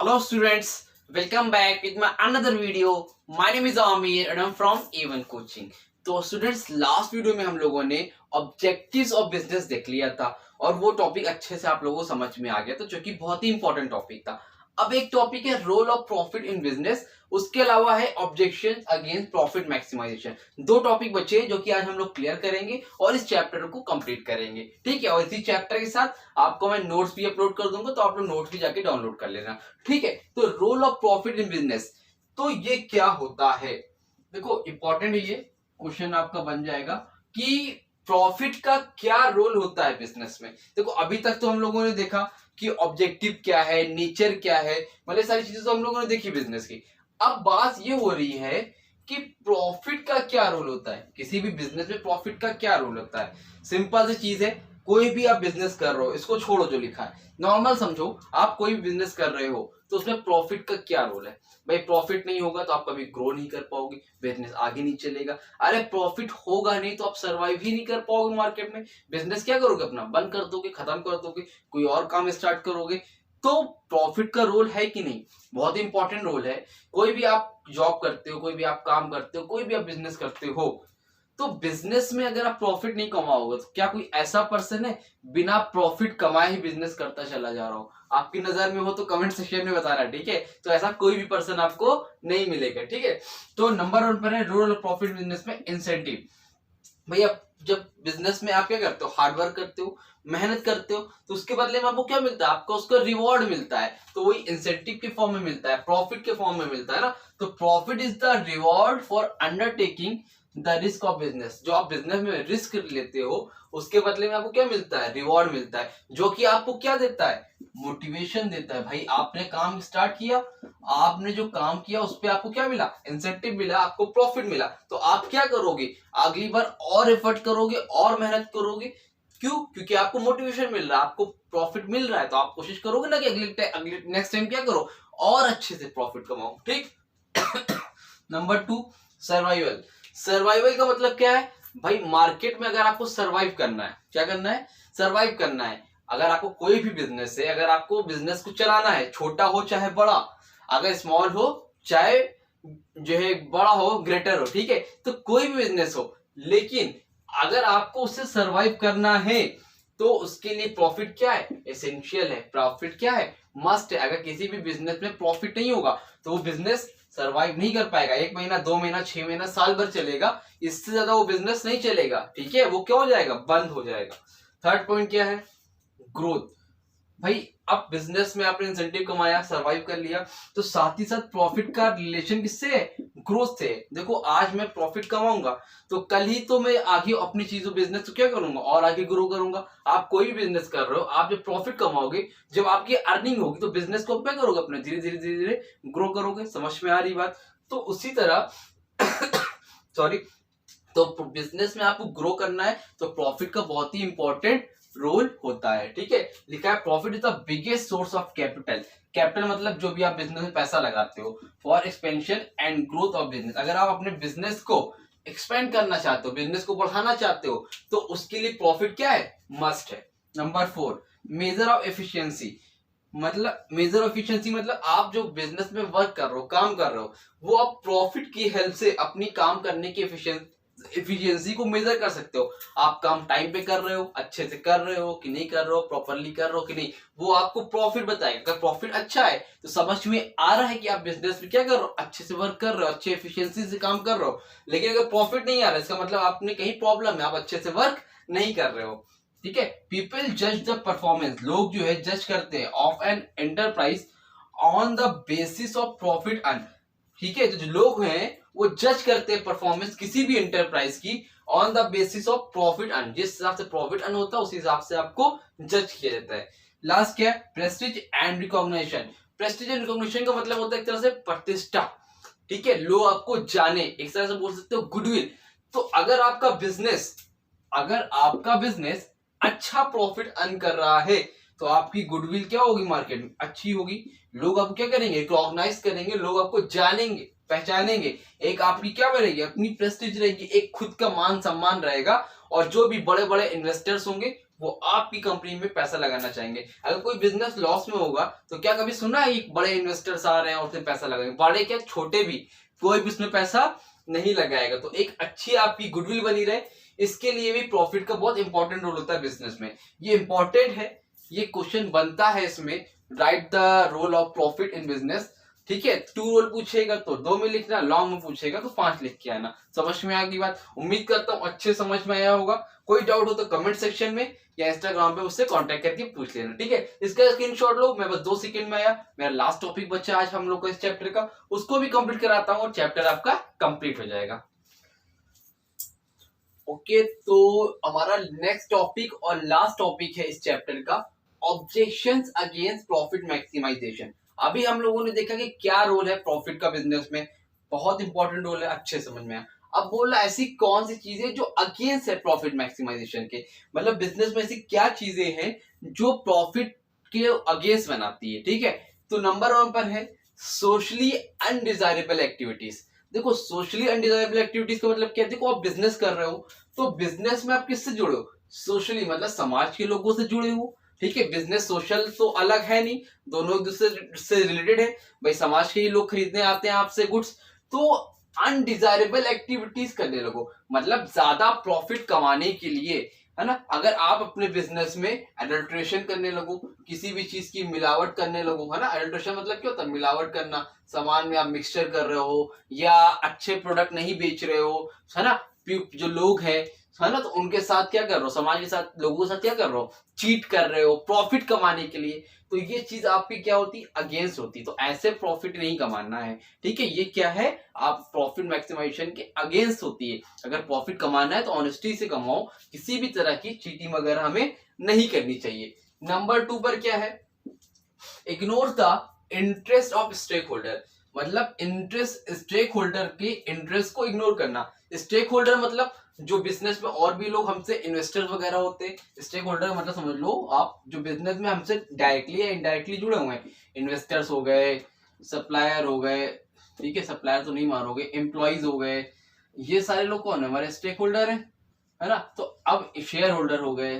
Hello students, welcome back with my another video. My name is Amir and I'm from A1 Coaching. तो students last video में हम लोगों ने objectives of business देख लिया था और वो टॉपिक अच्छे से आप लोगों को समझ में आ गया था, जो कि बहुत ही इंपॉर्टेंट टॉपिक था। अब एक टॉपिक है role of profit in business, उसके अलावा है ऑब्जेक्शन अगेंस्ट प्रॉफिट मैक्सिमाइजेशन। दो टॉपिक बचे हैं जो कि आज हम लोग क्लियर करेंगे और इस चैप्टर को कंप्लीट करेंगे, ठीक है। और इसी चैप्टर के साथ आपको मैं नोट्स भी अपलोड कर दूंगा, तो आप लोग नोट्स भी जाके डाउनलोड कर लेना, ठीक है। तो role of profit in business, तो ये क्या होता है? देखो इंपॉर्टेंट है, ये क्वेश्चन आपका बन जाएगा कि प्रॉफिट का क्या रोल होता है बिजनेस में। देखो अभी तक तो हम लोगों ने देखा कि ऑब्जेक्टिव क्या है, नेचर क्या है, मतलब सारी चीजें तो हम लोगों ने देखी बिजनेस की। अब बात ये हो रही है कि प्रॉफिट का क्या रोल होता है, किसी भी बिजनेस में प्रॉफिट का क्या रोल होता है। सिंपल सी चीज है, कोई भी आप बिजनेस कर रहे हो, इसको छोड़ो जो लिखा है, नॉर्मल समझो। आप कोई भी बिजनेस कर रहे हो तो उसमें प्रॉफिट का क्या रोल है? भाई प्रॉफिट नहीं होगा तो आप कभी ग्रो नहीं कर पाओगे, बिजनेस आगे नहीं चलेगा। अरे प्रॉफिट होगा नहीं तो आप सरवाइव ही नहीं कर पाओगे मार्केट में। बिजनेस क्या करोगे? अपना बंद कर दोगे, खत्म कर दोगे, कोई और काम स्टार्ट करोगे। तो प्रॉफिट का रोल है कि नहीं? बहुत इंपॉर्टेंट रोल है। कोई भी आप जॉब करते हो, कोई भी आप काम करते हो, कोई भी आप बिजनेस करते हो, तो बिजनेस में अगर आप प्रॉफिट नहीं कमाओगे तो क्या कोई ऐसा पर्सन है बिना प्रॉफिट कमाए ही बिजनेस करता चला जा रहा हो? आपकी नजर में हो तो कमेंट सेक्शन में बताना, ठीक है। तो ऐसा कोई भी पर्सन आपको नहीं मिलेगा, ठीक है। तो नंबर 1 पर है रोल ऑफ प्रॉफिट बिजनेस में इंसेंटिव। भैया जब बिजनेस में आप क्या करते हो, हार्डवर्क करते हो, मेहनत करते हो, तो उसके बदले में आपको क्या मिलता है? आपको उसका रिवॉर्ड मिलता है। तो वही इंसेंटिव के फॉर्म में मिलता है, प्रॉफिट के फॉर्म में मिलता है ना। तो profit is the reward for undertaking the risk of business. जो आप बिजनेस में रिस्क लेते हो उसके बदले में आपको क्या मिलता है? रिवॉर्ड मिलता है, जो कि आपको क्या देता है? मोटिवेशन देता है। भाई आपने काम स्टार्ट किया, आपने जो काम किया उस पर आपको क्या मिला? इंसेंटिव मिला, आपको प्रॉफिट मिला। तो आप क्या करोगे? अगली बार और एफर्ट करोगे और मेहनत करोगे। क्यों? क्योंकि आपको मोटिवेशन मिल रहा है, आपको प्रॉफिट मिल रहा है, तो आप कोशिश करोगे ना कि अगले नेक्स्ट टाइम क्या करो, और अच्छे से प्रॉफिट कमाओ, ठीक। Number 2, survival. सर्वाइवल का मतलब क्या है? भाई मार्केट में अगर आपको सर्वाइव करना है, क्या करना है? सर्वाइव करना है। अगर आपको कोई भी बिजनेस है, अगर आपको बिजनेस को चलाना है, छोटा हो चाहे बड़ा, अगर स्मॉल हो चाहे जो है बड़ा हो, ग्रेटर हो, ठीक है। तो कोई भी बिजनेस हो, लेकिन अगर आपको उससे सर्वाइव करना है तो उसके लिए प्रॉफिट क्या है? एसेंशियल है। प्रॉफिट क्या है? मस्ट है। अगर किसी भी बिजनेस में प्रॉफिट नहीं होगा तो वो बिजनेस सरवाइव नहीं कर पाएगा। 1 महीना, 2 महीना, 6 महीना, साल भर चलेगा, इससे ज्यादा वो बिजनेस नहीं चलेगा, ठीक है। वो क्या हो जाएगा? बंद हो जाएगा। थर्ड पॉइंट क्या है? ग्रोथ। भाई अब बिजनेस में आपने इंसेंटिव कमाया, सरवाइव कर लिया, तो साथ ही साथ प्रॉफिट का रिलेशन किससे है? ग्रोथ से। देखो आज मैं प्रॉफिट कमाऊंगा तो कल ही तो मैं आगे अपनी चीजों बिजनेस को क्या करूंगा, और आगे ग्रो करूंगा। आप कोई भी बिजनेस कर रहे हो, आप जब प्रॉफिट कमाओगे, जब आपकी अर्निंग होगी, तो बिजनेस को क्या करोगे? अपने धीरे धीरे धीरे धीरे ग्रो करोगे। समझ में आ रही बात? तो उसी तरह सॉरी, तो बिजनेस में आपको ग्रो करना है तो प्रॉफिट का बहुत ही इंपॉर्टेंट रोल होता है, ठीक है। लिखा है profit is the biggest source of capital. Capital मतलब जो भी आप बिजनेस में पैसा लगाते हो, for expansion and growth of business. अगर आप अपने बिजनेस को एक्सपेंड करना चाहते हो, बिजनेस को बढ़ाना चाहते हो, तो उसके लिए प्रॉफिट क्या है? मस्ट है। Number 4, measure of efficiency. मतलब मेजर एफिशिएंसी मतलब आप जो बिजनेस में वर्क कर रहे हो, काम कर रहे हो, वो आप प्रॉफिट की हेल्प से अपनी काम करने की एफिशिएंसी को मेजर कर सकते हो। आप काम टाइम पे कर रहे हो, अच्छे से कर रहे हो कि नहीं कर रहे हो, प्रॉपरली कर रहे हो कि नहीं, वो आपको प्रॉफिट बताएगा। अगर प्रॉफिट अच्छा है तो समझ में आ रहा है कि आप बिजनेस में क्या कर रहे हो, अच्छे से वर्क कर रहे हो, अच्छे एफिशिएंसी से काम कर रहे हो। लेकिन अगर प्रॉफिट नहीं आ रहा है, इसका मतलब आपने कहीं प्रॉब्लम है, आप अच्छे से वर्क नहीं कर रहे हो, ठीक है। पीपल जज द परफॉर्मेंस। लोग जो है जज करते हैं of an enterprise on the basis of profit earn, ठीक है। तो जो लोग हैं वो जज करते हैं परफॉर्मेंस किसी भी एंटरप्राइज की on the basis of profit earn. जिस हिसाब से प्रॉफिट अर्न होता है उस हिसाब से आपको जज किया जाता है। लास्ट क्या है? Prestige and recognition. Prestige and recognition का मतलब होता है एक तरह से प्रतिष्ठा, ठीक है। लोग आपको जाने, एक तरह से बोल सकते हो गुडविल। तो अगर आपका बिजनेस अच्छा प्रॉफिट अर्न कर रहा है तो आपकी गुडविल क्या होगी? मार्केट में अच्छी होगी। लोग आपको क्या करेंगे? रिकॉग्नाइज करेंगे, लोग आपको जानेंगे, पहचानेंगे। एक आपकी क्या बनेगी? अपनी प्रेस्टीज रहेगी, एक खुद का मान सम्मान रहेगा। और जो भी बड़े बड़े इन्वेस्टर्स होंगे वो आपकी कंपनी में पैसा लगाना चाहेंगे। अगर कोई बिजनेस लॉस में होगा तो क्या कभी सुना है कि बड़े इन्वेस्टर्स आ रहे हैं और उसमें पैसा लगाएंगे? बड़े क्या छोटे भी, कोई भी उसमें पैसा नहीं लगाएगा। तो एक अच्छी आपकी गुडविल बनी रहे, इसके लिए भी प्रॉफिट का बहुत इंपॉर्टेंट रोल होता है बिजनेस में। ये इंपॉर्टेंट है, ये क्वेश्चन बनता है इसमें, right the role of profit in business. ठीक है, 2 रोल पूछेगा तो 2 में लिखना, लॉन्ग में पूछेगा तो 5 लिख के आना। समझ में आ गई बात? उम्मीद करता हूँ अच्छे समझ में आया होगा। कोई डाउट हो तो कमेंट सेक्शन में या इंस्टाग्राम पे उससे कांटेक्ट करके पूछ लेना। ठीक है, इसका स्क्रीनशॉट लो। मैं बस 2 सेकंड में आया, मेरा लास्ट टॉपिक बचा आज हम लोग को इस चैप्टर का, उसको भी कंप्लीट कराता हूँ और चैप्टर आपका कंप्लीट हो जाएगा। ओके, तो हमारा नेक्स्ट टॉपिक और लास्ट टॉपिक है इस चैप्टर का, ऑब्जेक्शंस अगेंस्ट प्रॉफिट मैक्सिमाइजेशन। अभी हम लोगों ने देखा कि क्या रोल है प्रॉफिट का बिजनेस में, बहुत इंपॉर्टेंट रोल है, अच्छे समझ में आया। अब बोला ऐसी कौन सी चीजें जो अगेंस्ट है प्रॉफिट मैक्सिमाइजेशन के, मतलब बिजनेस में ऐसी क्या चीजें हैं जो प्रॉफिट के अगेंस्ट बनाती है। ठीक है, तो नंबर 1 पर है सोशली अनडिजायरेबल एक्टिविटीज। देखो, सोशली अनडिजायरेबल एक्टिविटीज का मतलब क्या है? देखो, आप बिजनेस कर रहे हो तो बिजनेस में आप किससे जुड़े हो? सोशली, मतलब समाज के लोगों से जुड़े हो। ठीक है, बिजनेस सोशल तो अलग है नहीं, दोनों एक दूसरे से रिलेटेड है। भाई समाज के ही लोग खरीदने आते हैं आपसे गुड्स, तो अनडिजायरेबल एक्टिविटीज करने लगो, मतलब ज्यादा प्रॉफिट कमाने के लिए, है ना। अगर आप अपने बिजनेस में एडल्ट्रेशन करने लगो, किसी भी चीज की मिलावट करने लगो, है ना। एडल्ट्रेशन मतलब क्या होता है? मिलावट करना, सामान में आप मिक्सचर कर रहे हो या अच्छे प्रोडक्ट नहीं बेच रहे हो, है ना। जो लोग हैं, है ना, तो उनके साथ क्या कर रहे हो? समाज के साथ, लोगों के साथ क्या कर रहे हो? चीट कर रहे हो प्रॉफिट कमाने के लिए। तो ये चीज आपकी क्या होती? अगेंस्ट होती। तो ऐसे प्रॉफिट नहीं कमाना है। ठीक है, ये क्या है? आप प्रॉफिट मैक्सिमाइजेशन के अगेंस्ट होती है। अगर प्रॉफिट कमाना है तो ऑनेस्टी से कमाओ, किसी भी तरह की चीटिंग वगैरह हमें नहीं करनी चाहिए। नंबर 2 पर क्या है? Ignore the interest of stake holder, मतलब इंटरेस्ट, स्टेक होल्डर के इंटरेस्ट को इग्नोर करना। स्टेक होल्डर मतलब जो बिजनेस में और भी लोग हमसे इन्वेस्टर्स वगैरह होते हैं। स्टेक होल्डर मतलब समझ लो आप जो बिजनेस में हमसे डायरेक्टली या इनडायरेक्टली जुड़े हुए हैं, इन्वेस्टर्स हो गए, सप्लायर हो गए। ठीक है, सप्लायर तो नहीं मारोगे, एम्प्लॉइज हो गए, ये सारे लोग कौन है? हमारे स्टेक होल्डर है ना। तो अब शेयर होल्डर हो गए।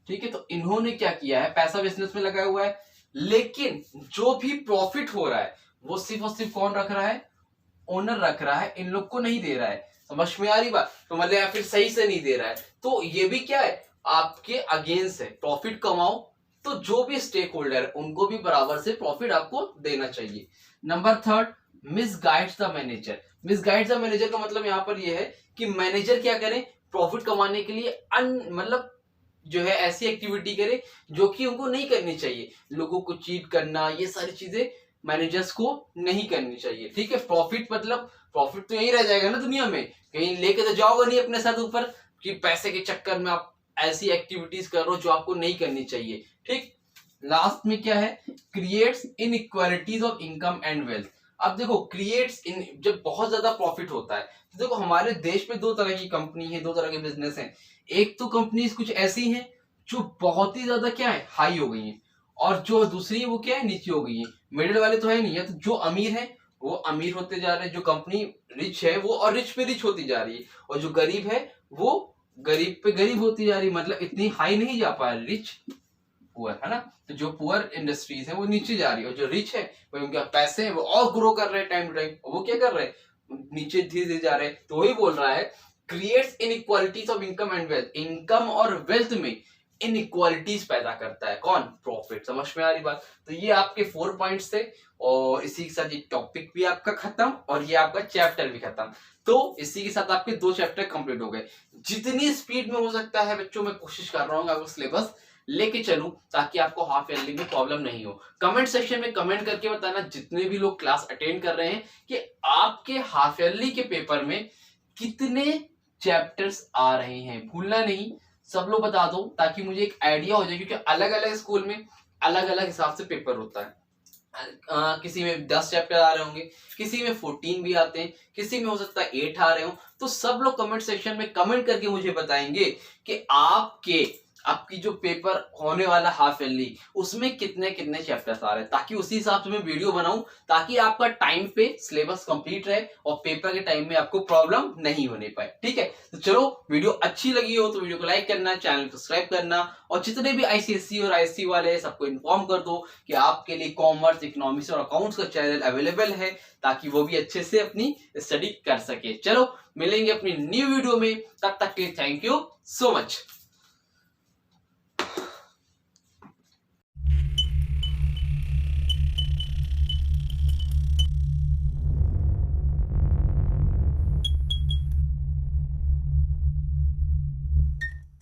ठीक है, तो इन्होंने क्या किया है? पैसा बिजनेस में लगाया हुआ है, लेकिन जो भी प्रॉफिट हो रहा है वो सिर्फ और सिर्फ कौन रख रहा है? ओनर रख रहा है, इन लोग को नहीं दे रहा है। समझ में आ रही बात? तो मतलब या फिर सही से नहीं दे रहा है, तो ये भी क्या है? आपके अगेंस्ट है। प्रॉफिट कमाओ तो जो भी स्टेक होल्डर है उनको भी बराबर से प्रॉफिट आपको देना चाहिए। Number 3, misguides the manager. Misguides the manager का मतलब यहाँ पर यह है कि मैनेजर क्या करे? प्रॉफिट कमाने के लिए मतलब जो है ऐसी एक्टिविटी करे जो कि उनको नहीं करनी चाहिए। लोगों को चीट करना, ये सारी चीजें मैनेजर्स को नहीं करनी चाहिए। ठीक है, प्रॉफिट मतलब प्रॉफिट तो यही रह जाएगा ना दुनिया में, कहीं लेके तो जाओगे नहीं अपने साथ ऊपर कि पैसे के चक्कर में आप ऐसी एक्टिविटीज कर रहे हो जो आपको नहीं करनी चाहिए। ठीक, लास्ट में क्या है? Creates inequalities of income and wealth. अब देखो, क्रिएट्स इन, जब बहुत ज्यादा प्रॉफिट होता है तो देखो हमारे देश में 2 तरह की कंपनी है, 2 तरह के बिजनेस हैं। एक तो कंपनीज कुछ ऐसी हैं जो बहुत ही ज्यादा क्या है? हाई हो गई हैं, और जो दूसरी है वो क्या है? नीचे हो गई है। मिडिल वाले तो है नहीं है। तो जो अमीर है वो अमीर होते जा रहे हैं, जो कंपनी रिच है वो और रिच पे रिच होती जा रही है, और जो गरीब है वो गरीब पे गरीब होती जा रही है। मतलब इतनी हाई नहीं जा पा रही, रिच पुअर, है ना। तो जो पुअर इंडस्ट्रीज है वो नीचे जा रही है, और जो रिच है वो उनके पैसे हैं वो और ग्रो कर रहे हैं टाइम टू टाइम, वो क्या कर रहे हैं? नीचे धीरे धीरे जा रहे हैं। तो वही बोल रहा है, creates inequalities of income and wealth. Income और वेल्थ में इनइक्वालिटीज पैदा करता है कौन? प्रॉफिट। समझ में आ रही बात? तो ये आपके 4 पॉइंट्स थे, और इसी के साथ ये टॉपिक भी आपका खत्म और ये आपका चैप्टर भी खत्म। तो इसी के साथ आपके 2 चैप्टर कंप्लीट हो गए। जितनी स्पीड में हो सकता है बच्चों, मैं कोशिश कर रहा हूँ आपको सिलेबस लेके चलूं ताकि आपको हाफ ईयरली में प्रॉब्लम नहीं हो। कमेंट सेक्शन में कमेंट करके बताना, जितने भी लोग क्लास अटेंड कर रहे हैं, कि आपके हाफ ईयरली के पेपर में कितने चैप्टर्स आ रहे हैं। भूलना नहीं, सब लोग बता दो ताकि मुझे एक आइडिया हो जाए, क्योंकि अलग अलग स्कूल में अलग अलग हिसाब से पेपर होता है। किसी में 10 चैप्टर आ रहे होंगे, किसी में 14 भी आते हैं, किसी में हो सकता है 8 आ रहे हो। तो सब लोग कमेंट सेक्शन में कमेंट करके मुझे बताएंगे कि आपके आपकी जो पेपर होने वाला हाफ ईयरली उसमें कितने कितने चैप्टर्स आ रहे हैं, ताकि उसी हिसाब से मैं वीडियो बनाऊं, ताकि आपका टाइम पे सिलेबस कंप्लीट रहे और पेपर के टाइम में आपको प्रॉब्लम नहीं होने पाए। ठीक है, तो चलो वीडियो अच्छी लगी हो तो वीडियो को लाइक करना, चैनल को सब्सक्राइब करना, और जितने भी आईसीएसई और आईएससी वाले हैं सबको इन्फॉर्म कर दो कि आपके लिए कॉमर्स, इकोनॉमिक्स और अकाउंट्स का चैनल अवेलेबल है, ताकि वो भी अच्छे से अपनी स्टडी कर सके। चलो मिलेंगे अपनी न्यू वीडियो में, तब तक के थैंक यू सो मच।